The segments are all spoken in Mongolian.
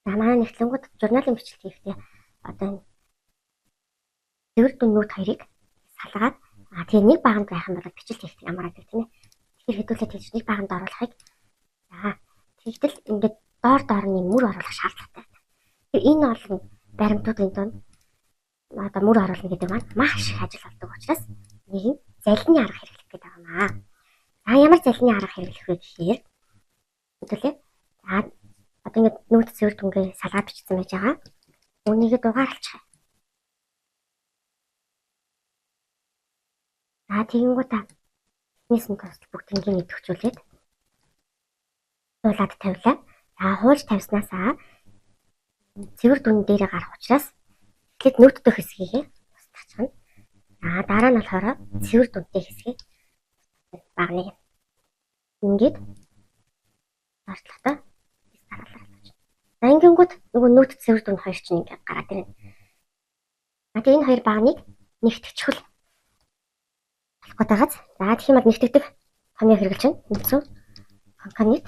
За манай нэгтлэнгүүд журналын бичлэг хийхдээ одоо цэвэр дүн нүүд хоёрыг салгаад тэгээ нэг баганд байх юм бол бичлэг хийх ямар гэдэг тийм ээ. Тэгэхээр хэдүүлээ тэгж нэг баганд оруулахыг тэгтэл ингээд доор нь мөр оруулах шаардлагатай. Тэгэхээр энэ олон баримтуудын донд одоо мөр оруулна гэдэг маань маш их ажил болдог учраас нэг нь залины арга хэрэглэх гэдэг юм аа. За ямар залины арга хэрэглэх вэ гэхээр хэдүүлээ одоо ингээд нүүд цэвэр дүнгээ салгаад бичсэн байж байгаа. Үүнийг дугаарлчих. За тэгэнгүүт эхнээс нь бүгднийг нэвтгчүүлээд дуулаад тавилаа. За хуулж тавьснасаа цэвэр дүн дээрээ гарах учраас эхлээд нүүддэх хэсгийг тусдагчна. За дараа нь болохоор цэвэр дүнтэй хэсгийг багныг ингээд артлахтаа за ингэнгүүт нөгөө нүүд цэвэр дүн хоёр чинь ингээд гараад ирнэ. Тэгээ энэ хоёр багныг нэгтгэчихвэл болох гэдэгaz. За тэгэх юм бол нэгтгэдэг томьёо хэрэглэж байна. Нүцүү компонент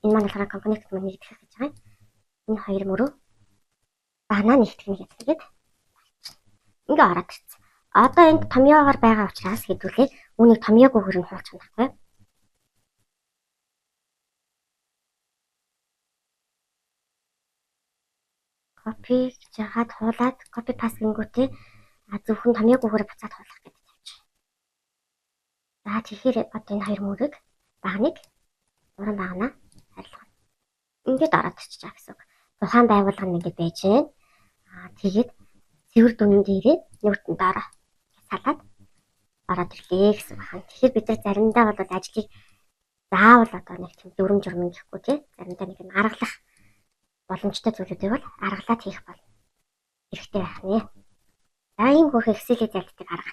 энэ маань болохоор компонент мөн нэгтгэх гэж байгаа. Энэ хоёр мөрөө багнаа нэгтгэх гэдэг. Ингээ ороод ирсэн. Одоо энд томьёогоор байгаа учраас хэдүүлээ үүнийг томьёогүй хөрөн хуулчих байхгүй. Копи гэж яагаад хуулаад копи паст гингүүтээ зөвхөн томьёогүйгээр буцаад хуулах гэдэг явж. За тэгэхээр одоо энэ хоёр мөрийг багныг уран багнаа харилцах. Ингээд ороод ирчих жаа гэсэн үг. Тухайн байгууллага нь ингээд байж гэн. Тэгээд цэвэр дүнэн дээрээ нүртэн дараа салаад ороод ирлээ гэсэн байна. Тэгэхээр бид нар заримдаа бол ажлыг заавал одоо нэг тийм дүрм журм гэхгүй тий. Заримдаа нэг юм аргалах боломжтой зүйлүүдийг бол аргалаад хийх бол хэрэгтэй байх нэ. За ийм хөрх Excel-ийг залддаг арга.